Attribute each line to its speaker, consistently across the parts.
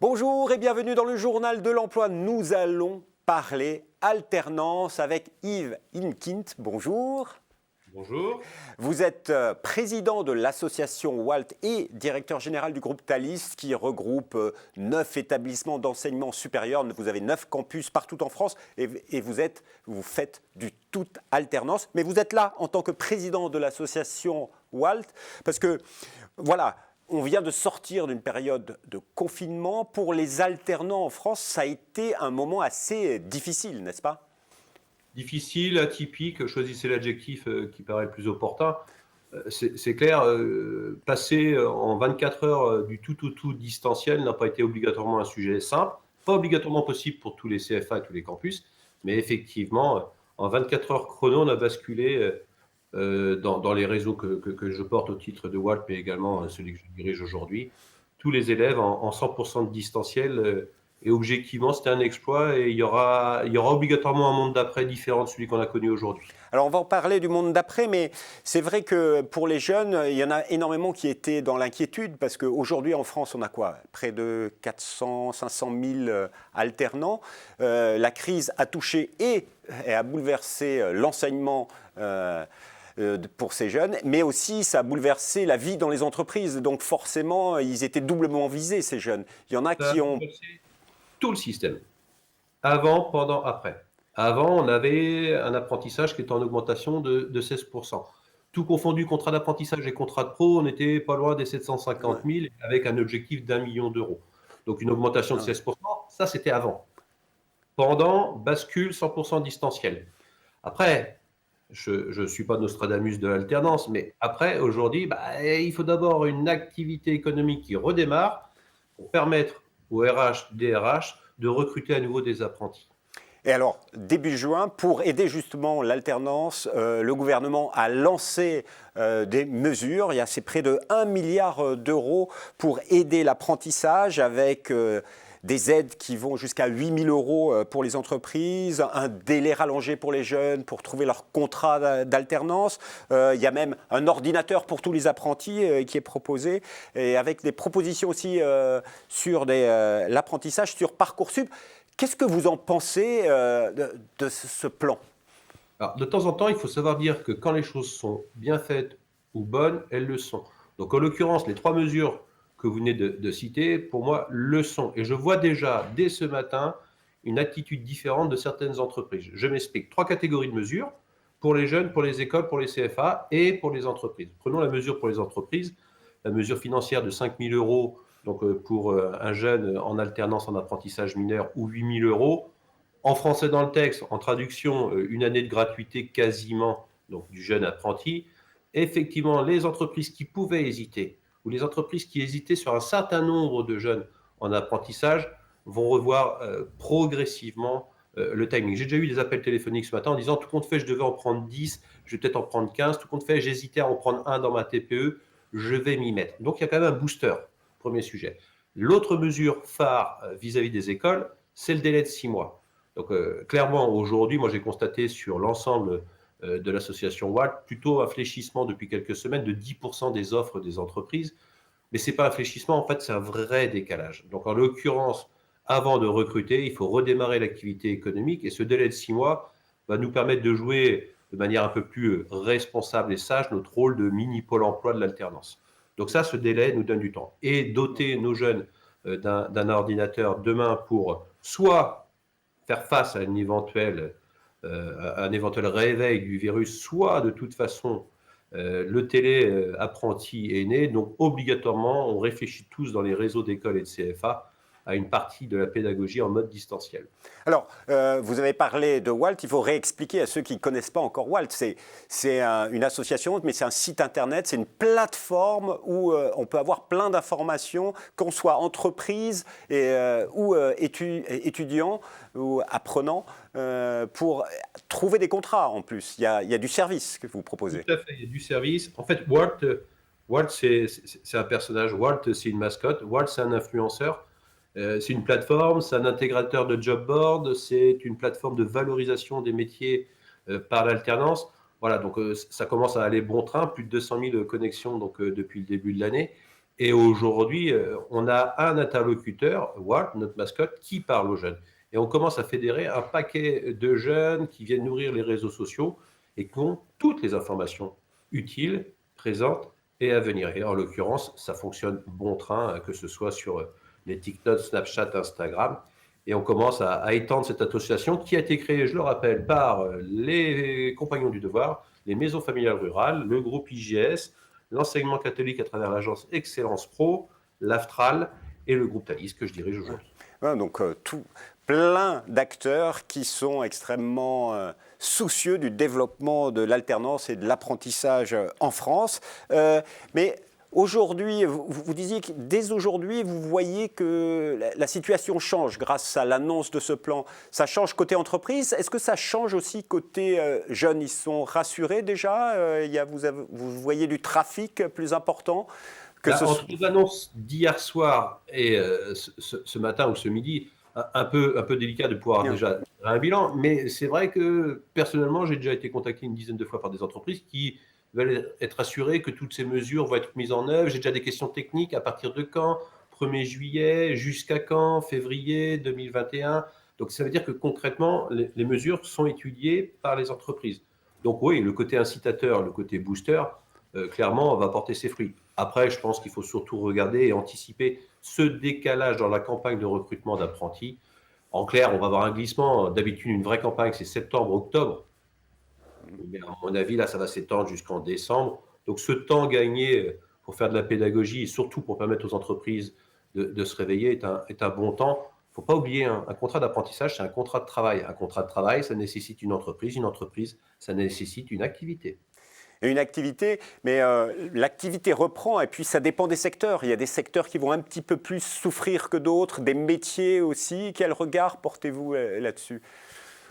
Speaker 1: Bonjour et bienvenue dans le journal de l'emploi. Nous allons parler alternance avec Yves Inkint. Bonjour.
Speaker 2: Bonjour.
Speaker 1: Vous êtes président de l'association WALT et directeur général du groupe Thalys qui regroupe 9 établissements d'enseignement supérieur. Vous avez 9 campus partout en France et vous faites du tout alternance. Mais vous êtes là en tant que président de l'association WALT parce que voilà. On vient de sortir d'une période de confinement. Pour les alternants en France, ça a été un moment assez difficile, n'est-ce pas?
Speaker 2: Difficile, atypique, choisissez l'adjectif qui paraît le plus opportun. C'est clair, passer en 24 heures du tout au tout distanciel n'a pas été obligatoirement un sujet simple, pas obligatoirement possible pour tous les CFA et tous les campus, mais effectivement, en 24 heures chrono, on a basculé dans les réseaux que je porte au titre de WALT, mais également celui que je dirige aujourd'hui, tous les élèves en 100% de distanciel. Et objectivement, c'était un exploit et il y aura obligatoirement un monde d'après différent de celui qu'on a connu aujourd'hui.
Speaker 1: Alors on va en parler du monde d'après, mais c'est vrai que pour les jeunes, il y en a énormément qui étaient dans l'inquiétude parce qu'aujourd'hui en France, on a quoi? Près de 400, 500 000 alternants. La crise a touché et a bouleversé l'enseignement pour ces jeunes, mais aussi ça a bouleversé la vie dans les entreprises. Donc forcément, ils étaient doublement visés, ces jeunes. Il y en a
Speaker 2: Ça a
Speaker 1: qui ont...
Speaker 2: bouleversé tout le système, avant, pendant, après. Avant, on avait un apprentissage qui était en augmentation de 16%. Tout confondu, contrat d'apprentissage et contrat de pro, on était pas loin des 750
Speaker 1: Ouais,
Speaker 2: 000 avec un objectif d'1 million d'euros. Donc une augmentation de
Speaker 1: ouais.
Speaker 2: 16%, ça c'était avant. Pendant, bascule 100% distanciel. Après, je ne suis pas Nostradamus de l'alternance, mais après, aujourd'hui, il faut d'abord une activité économique qui redémarre pour permettre aux RH, DRH de recruter à nouveau des apprentis.
Speaker 1: Et alors, début juin, pour aider justement l'alternance, le gouvernement a lancé des mesures. Il y a c'est près de 1 milliard d'euros pour aider l'apprentissage avec des aides qui vont jusqu'à 8 000 euros pour les entreprises, un délai rallongé pour les jeunes pour trouver leur contrat d'alternance. Il y a même un ordinateur pour tous les apprentis qui est proposé, et avec des propositions aussi sur l'apprentissage sur Parcoursup. Qu'est-ce que vous en pensez de ce plan?
Speaker 2: Alors, de temps en temps, il faut savoir dire que quand les choses sont bien faites ou bonnes, elles le sont. Donc, en l'occurrence, les trois mesures que vous venez de citer, pour moi, le sont. Et je vois déjà, dès ce matin, une attitude différente de certaines entreprises. Je m'explique. Trois catégories de mesures pour les jeunes, pour les écoles, pour les CFA et pour les entreprises. Prenons la mesure pour les entreprises, la mesure financière de 5 000 euros donc, pour un jeune en alternance en apprentissage mineur ou 8 000 euros. En français dans le texte, en traduction, une année de gratuité quasiment donc, du jeune apprenti. Effectivement, les entreprises qui pouvaient hésiter ou les entreprises qui hésitaient sur un certain nombre de jeunes en apprentissage vont revoir progressivement le timing. J'ai déjà eu des appels téléphoniques ce matin en disant tout compte fait, je devais en prendre 10, je vais peut-être en prendre 15, tout compte fait, j'hésitais à en prendre un dans ma TPE, je vais m'y mettre. Donc il y a quand même un booster, premier sujet. L'autre mesure phare vis-à-vis des écoles, c'est le délai de 6 mois. Donc clairement, aujourd'hui, moi j'ai constaté sur l'ensemble de l'association WALT plutôt un fléchissement depuis quelques semaines de 10% des offres des entreprises. Mais ce n'est pas un fléchissement, en fait, c'est un vrai décalage. Donc en l'occurrence, avant de recruter, il faut redémarrer l'activité économique et ce délai de 6 mois va nous permettre de jouer de manière un peu plus responsable et sage notre rôle de mini pôle emploi de l'alternance. Donc ça, ce délai nous donne du temps. Et doter nos jeunes d'un ordinateur demain pour soit faire face à un éventuel réveil du virus, soit de toute façon le télé-apprenti est né. Donc obligatoirement, on réfléchit tous dans les réseaux d'écoles et de CFA à une partie de la pédagogie en mode distanciel.
Speaker 1: Alors, vous avez parlé de WALT, il faut réexpliquer à ceux qui ne connaissent pas encore WALT. C'est une association, mais c'est un site internet, c'est une plateforme où on peut avoir plein d'informations, qu'on soit entreprise ou étudiant ou apprenant, pour trouver des contrats en plus. Il y a du service que vous
Speaker 2: Tout
Speaker 1: proposez.
Speaker 2: à fait, il y a du service. En fait, Walt c'est un personnage. Walt, c'est une mascotte. Walt, c'est un influenceur. C'est une plateforme, c'est un intégrateur de job board, c'est une plateforme de valorisation des métiers par l'alternance. Voilà, donc ça commence à aller bon train, plus de 200 000 connexions donc, depuis le début de l'année. Et aujourd'hui, on a un interlocuteur, Walt, notre mascotte, qui parle aux jeunes. Et on commence à fédérer un paquet de jeunes qui viennent nourrir les réseaux sociaux et qui ont toutes les informations utiles, présentes et à venir. Et en l'occurrence, ça fonctionne bon train, que ce soit sur les TikTok, Snapchat, Instagram. Et on commence à étendre cette association qui a été créée, je le rappelle, par les Compagnons du Devoir, les maisons familiales rurales, le groupe IGS, l'enseignement catholique à travers l'agence Excellence Pro, l'AFTRAL et le groupe Thalys que je dirige aujourd'hui.
Speaker 1: Ouais, donc plein d'acteurs qui sont extrêmement soucieux du développement de l'alternance et de l'apprentissage en France. Mais aujourd'hui, vous disiez que dès aujourd'hui, vous voyez que la situation change grâce à l'annonce de ce plan. Ça change côté entreprise. Est-ce que ça change aussi côté jeunes? Ils sont rassurés déjà? Vous voyez du trafic plus important que
Speaker 2: Entre les annonces d'hier soir et ce matin ou ce midi, un peu délicat de pouvoir déjà faire un bilan, mais c'est vrai que personnellement, j'ai déjà été contacté une dizaine de fois par des entreprises qui veulent être assurées que toutes ces mesures vont être mises en œuvre. J'ai déjà des questions techniques, à partir de quand? 1er juillet, jusqu'à quand? Février 2021. Donc ça veut dire que concrètement, les mesures sont étudiées par les entreprises. Donc oui, le côté incitateur, le côté booster, clairement, on va porter ses fruits. Après, je pense qu'il faut surtout regarder et anticiper ce décalage dans la campagne de recrutement d'apprentis. En clair, on va avoir un glissement. D'habitude, une vraie campagne, c'est septembre-octobre. Mais à mon avis, là, ça va s'étendre jusqu'en décembre. Donc, ce temps gagné pour faire de la pédagogie et surtout pour permettre aux entreprises de se réveiller est un bon temps. Il ne faut pas oublier, un contrat d'apprentissage, c'est un contrat de travail. Un contrat de travail, ça nécessite une entreprise. Une entreprise, ça nécessite une activité.
Speaker 1: Une activité, mais l'activité reprend et puis ça dépend des secteurs. Il y a des secteurs qui vont un petit peu plus souffrir que d'autres, des métiers aussi. Quel regard portez-vous là-dessus?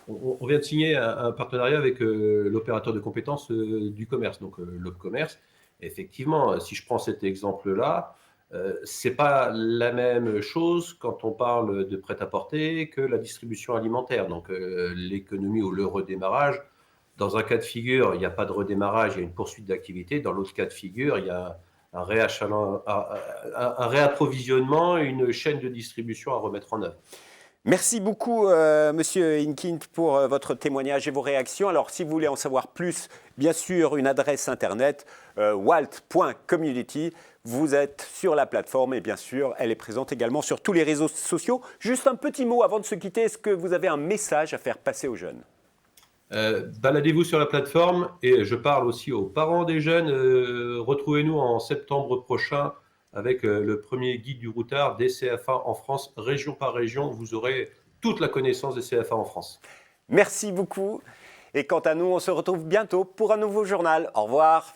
Speaker 2: On vient de signer un partenariat avec l'opérateur de compétences du commerce, donc l'Opcommerce. Effectivement, si je prends cet exemple-là, c'est pas la même chose quand on parle de prêt-à-porter que la distribution alimentaire. Donc l'économie ou le redémarrage. Dans un cas de figure, il n'y a pas de redémarrage, il y a une poursuite d'activité. Dans l'autre cas de figure, il y a un réapprovisionnement, une chaîne de distribution à remettre en œuvre.
Speaker 1: Merci beaucoup, Monsieur Inkint, pour votre témoignage et vos réactions. Alors, si vous voulez en savoir plus, bien sûr, une adresse internet, walt.community. Vous êtes sur la plateforme et bien sûr, elle est présente également sur tous les réseaux sociaux. Juste un petit mot avant de se quitter. Est-ce que vous avez un message à faire passer aux jeunes ?
Speaker 2: Baladez-vous sur la plateforme et je parle aussi aux parents des jeunes. Retrouvez-nous en septembre prochain avec le premier guide du routard des CFA en France, région par région. Vous aurez toute la connaissance des CFA en France.
Speaker 1: Merci beaucoup. Et quant à nous, on se retrouve bientôt pour un nouveau journal. Au revoir.